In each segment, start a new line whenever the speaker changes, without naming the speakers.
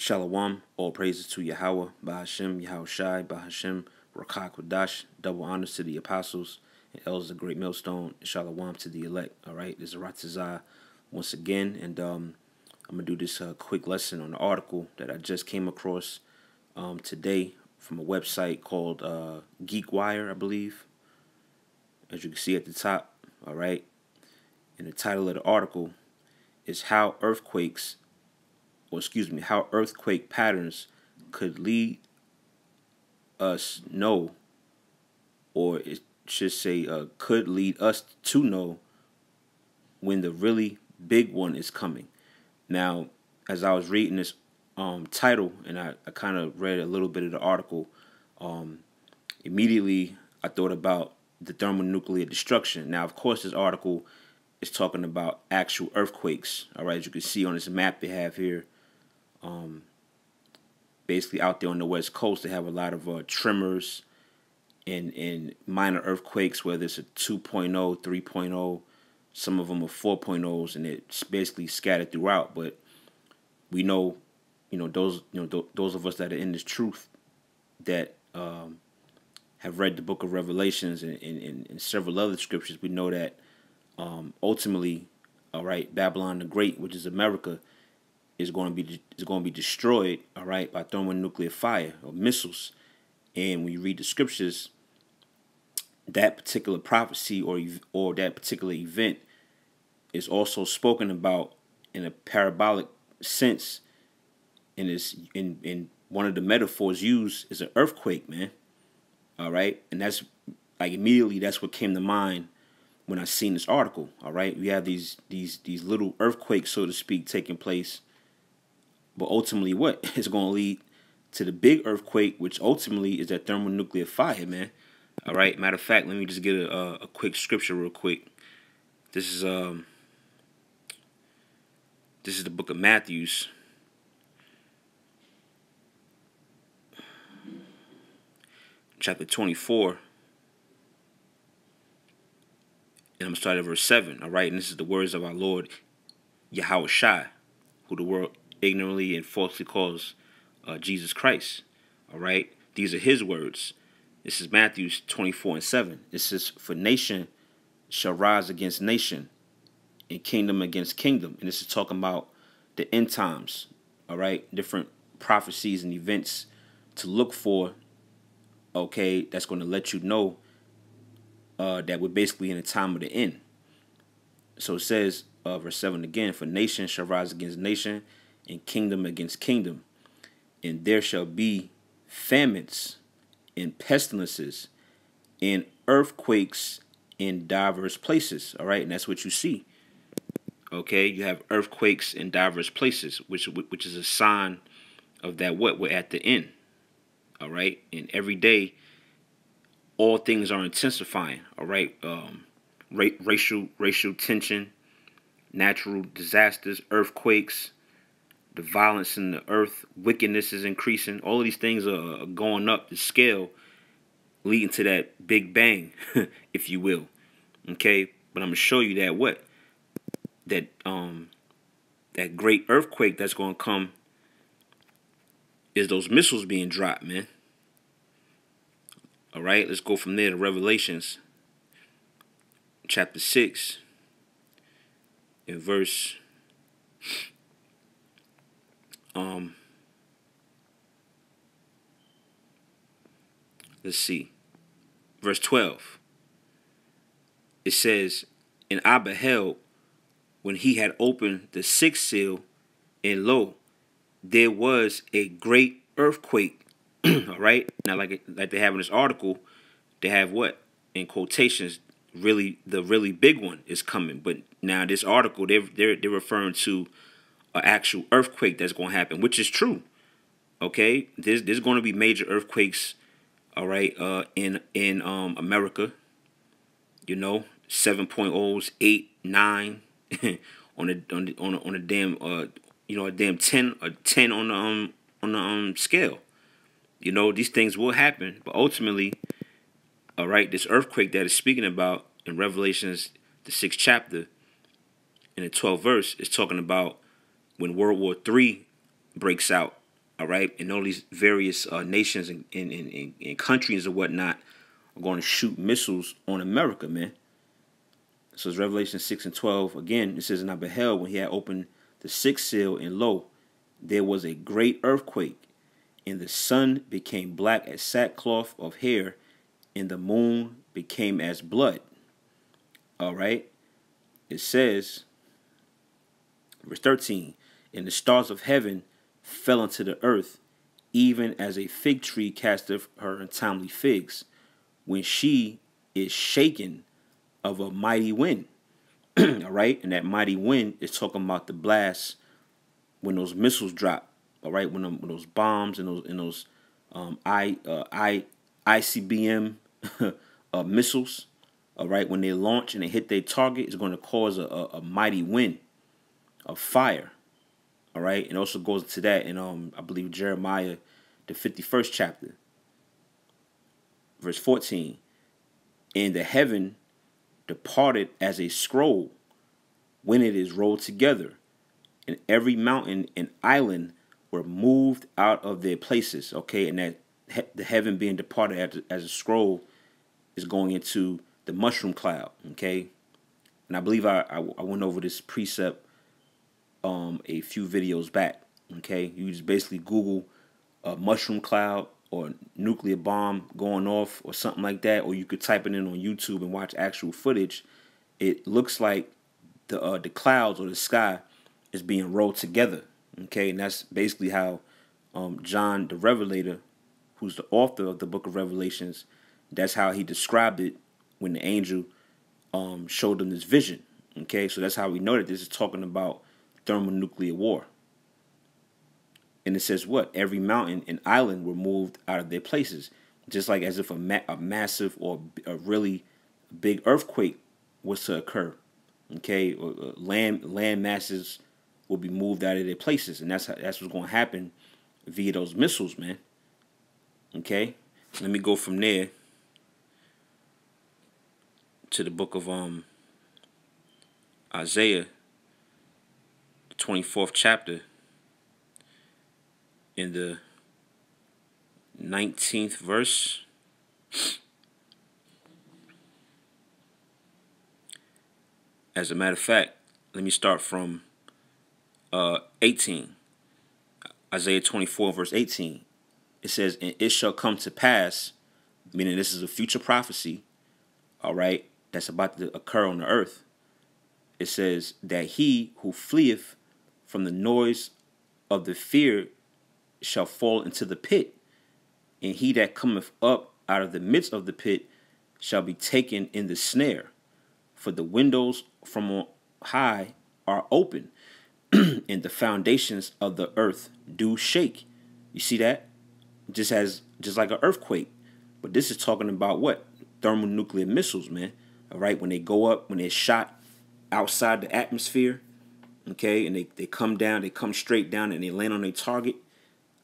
Shalom, all praises to Yahweh, Bahashem, Yahushai, Bahashem, Rakak Wadash, double honors to the apostles, and elders of Great Millstone, and Shalom to the elect. All right, this is Ratazah once again, and I'm going to do this quick lesson on the article that I just came across today from a website called GeekWire, I believe, as you can see at the top. All right, and the title of the article is how earthquake patterns could lead us know, or it should say could lead us to know when the really big one is coming. Now, as I was reading this title and I kind of read a little bit of the article, immediately I thought about the thermonuclear destruction. Now, of course, this article is talking about actual earthquakes. All right, as you can see on this map they have here, basically out there on the West Coast, they have a lot of tremors and minor earthquakes, whether it's a 2.0, 3.0, some of them are 4.0s, and it's basically scattered throughout. But we know, those of us that are in this truth that have read the Book of Revelations and several other scriptures, we know that ultimately, all right, Babylon the Great, which is America, is going to be destroyed, all right, by thermonuclear fire or missiles. And when you read the scriptures, that particular prophecy or that particular event is also spoken about in a parabolic sense, and is in one of the metaphors used is an earthquake, man. All right, and that's like immediately that's what came to mind when I seen this article. All right, we have these little earthquakes, so to speak, taking place. But ultimately, what is going to lead to the big earthquake, which ultimately is that thermonuclear fire, man. All right. Matter of fact, let me just get a quick scripture real quick. This is the book of Matthew, chapter 24, and I'm gonna start at verse 7. All right, and this is the words of our Lord Yahushai, who the world ignorantly and falsely calls Jesus Christ. All right, these are his words. This is Matthew 24 and 7. It says, "For nation shall rise against nation, and kingdom against kingdom." And this is talking about the end times. All right, different prophecies and events to look for. Okay, that's going to let you know that we're basically in the time of the end. So it says, verse 7 again, "For nation shall rise against nation, and kingdom against kingdom. And there shall be famines and pestilences and earthquakes in diverse places." All right, and that's what you see. Okay, you have earthquakes in diverse places, which is a sign of that what we're at the end. All right, and every day, all things are intensifying. All right, racial tension, natural disasters, earthquakes, the violence in the earth, wickedness is increasing. All of these things are going up the scale, leading to that big bang, if you will. Okay, but I'm gonna show you that that great earthquake that's gonna come is those missiles being dropped, man. All right, let's go from there to Revelations, chapter 6, in verse let's see, verse 12. It says, "And I beheld when he had opened the sixth seal, and lo, there was a great earthquake." All right, now like they have in this article, they have what in quotations, the really big one is coming. But now this article, they're referring to an actual earthquake that's going to happen, which is true. Okay, there's going to be major earthquakes. All right, in America, 7.0s, 8, 9, on a damn a damn 10 on the scale. These things will happen, but ultimately, all right, this earthquake that is speaking about in Revelations, the 6th chapter, in the 12th verse, is talking about when World War III breaks out. All right, and all these various nations and countries and whatnot are going to shoot missiles on America, man. So it's Revelation 6:12. Again, it says, "And I beheld when he had opened the sixth seal, and lo, there was a great earthquake, and the sun became black as sackcloth of hair, and the moon became as blood." All right. It says, verse 13, "And the stars of heaven fell unto the earth, even as a fig tree casteth her untimely figs, when she is shaken of a mighty wind." All right. And that mighty wind is talking about the blast when those missiles drop. All right. When those bombs and those ICBM missiles. All right. When they launch and they hit their target, it's going to cause a mighty wind of fire. All right. And also goes into that in I believe Jeremiah, the 51st chapter, verse 14. "And the heaven departed as a scroll when it is rolled together, and every mountain and island were moved out of their places." Okay, and that the heaven being departed as a scroll is going into the mushroom cloud. Okay, and I believe I went over this precept a few videos back. Okay, you just basically Google a mushroom cloud or nuclear bomb going off or something like that, or you could type it in on YouTube and watch actual footage. It looks like the clouds or the sky is being rolled together. Okay, and that's basically how John the Revelator, who's the author of the book of Revelations, that's how he described it when the angel showed him this vision. Okay, so that's how we know that this is talking about thermonuclear war. And it says what? Every mountain and island were moved out of their places, just like as if a massive or a really big earthquake was to occur. Okay, land masses will be moved out of their places, and that's what's going to happen via those missiles, man. Okay, let me go from there to the book of Isaiah, the 24th chapter, in the 19th verse. As a matter of fact, let me start from 18. Isaiah 24 verse 18. It says, "And it shall come to pass," meaning this is a future prophecy, all right, that's about to occur on the earth. It says, "That he who fleeth from the noise of the fear shall fall into the pit, and he that cometh up out of the midst of the pit shall be taken in the snare. For the windows from on high are open, and the foundations of the earth do shake." You see that? Just like an earthquake. But this is talking about what? Thermonuclear missiles, man. All right, when they go up, when they're shot outside the atmosphere, okay, and they come down, they come straight down and they land on their target.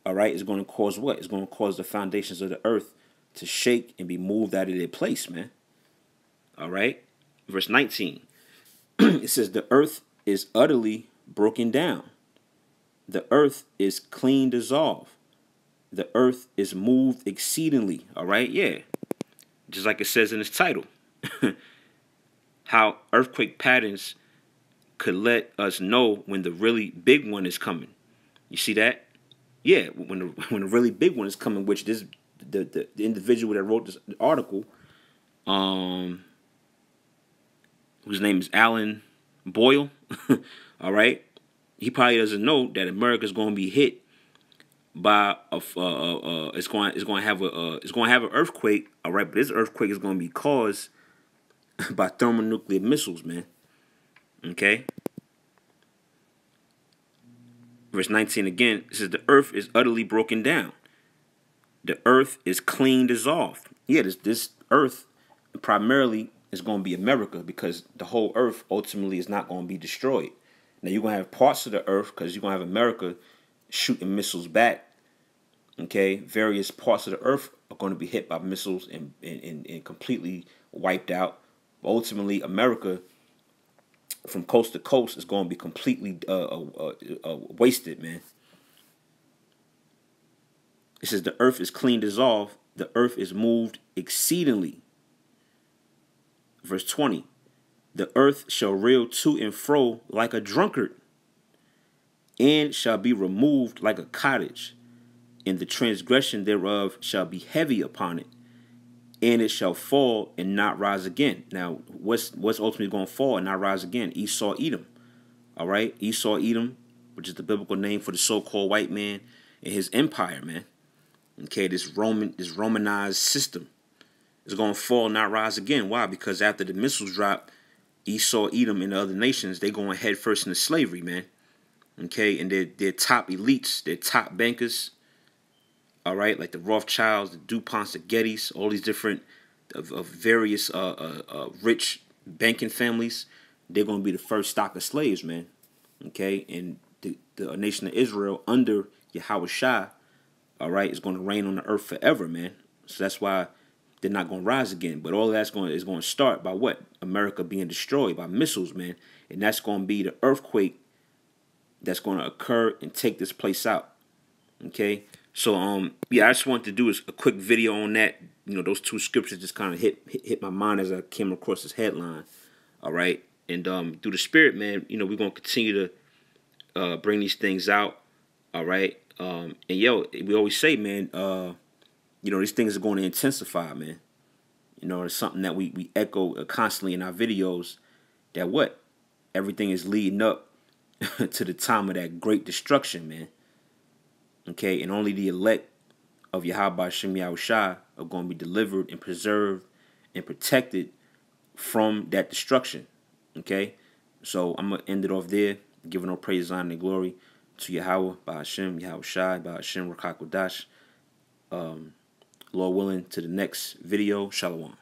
All right, it's going to cause what? It's going to cause the foundations of the earth to shake and be moved out of their place, man. All right, verse 19. It says, "The earth is utterly broken down. The earth is clean dissolved. The earth is moved exceedingly." All right, yeah. Just like it says in its title. How earthquake patterns could let us know when the really big one is coming. You see that? Yeah, when the really big one is coming, which this the individual that wrote this article, whose name is Alan Boyle, all right, he probably doesn't know that America is going to be hit by it's going to have an earthquake, all right, but this earthquake is going to be caused by thermonuclear missiles, man. Okay. Verse 19 again, it says, "The earth is utterly broken down. The earth is clean dissolved." Yeah, this earth primarily is going to be America, because the whole earth ultimately is not going to be destroyed. Now you're going to have parts of the earth, because you're going to have America shooting missiles back. Okay, various parts of the earth are going to be hit by missiles and completely wiped out. Ultimately, America, from coast to coast, is going to be completely wasted, man. It says the earth is clean dissolved, the earth is moved exceedingly. Verse 20, the earth shall reel to and fro like a drunkard, and shall be removed like a cottage, and the transgression thereof shall be heavy upon it, and it shall fall and not rise again. Now, what's ultimately going to fall and not rise again? Esau, Edom. All right, Esau, Edom, which is the biblical name for the so-called white man and his empire, man. Okay, this Romanized system is going to fall, not rise again. Why? Because after the missiles drop, Esau, Edom, and the other nations, they going head first into slavery, man. Okay, and their top elites, their top bankers, all right, like the Rothschilds, the DuPonts, the Gettys, all these different of various rich banking families, they're going to be the first stock of slaves, man. Okay, and the nation of Israel under Yahweh Shah, all right, is going to reign on the earth forever, man. So that's why they're not going to rise again. But all of that's going to start by what? America being destroyed by missiles, man. And that's going to be the earthquake that's going to occur and take this place out. Okay, so yeah, I just wanted to do a quick video on that. You know, those two scriptures just kind of hit my mind as I came across this headline. All right, and through the Spirit, man, you know, we're gonna continue to bring these things out. All right, and yo, we always say, man, you know, these things are going to intensify, man. You know, it's something that we echo constantly in our videos. That what everything is leading up to the time of that great destruction, man. Okay, and only the elect of Yahweh Hashem Yahushua are going to be delivered and preserved and protected from that destruction. Okay, so I'm going to end it off there, giving all praise, honor, and glory to Yahweh, Bahashem, Yahushua, Bahashem, Rakakodash. Lord willing, to the next video. Shalom.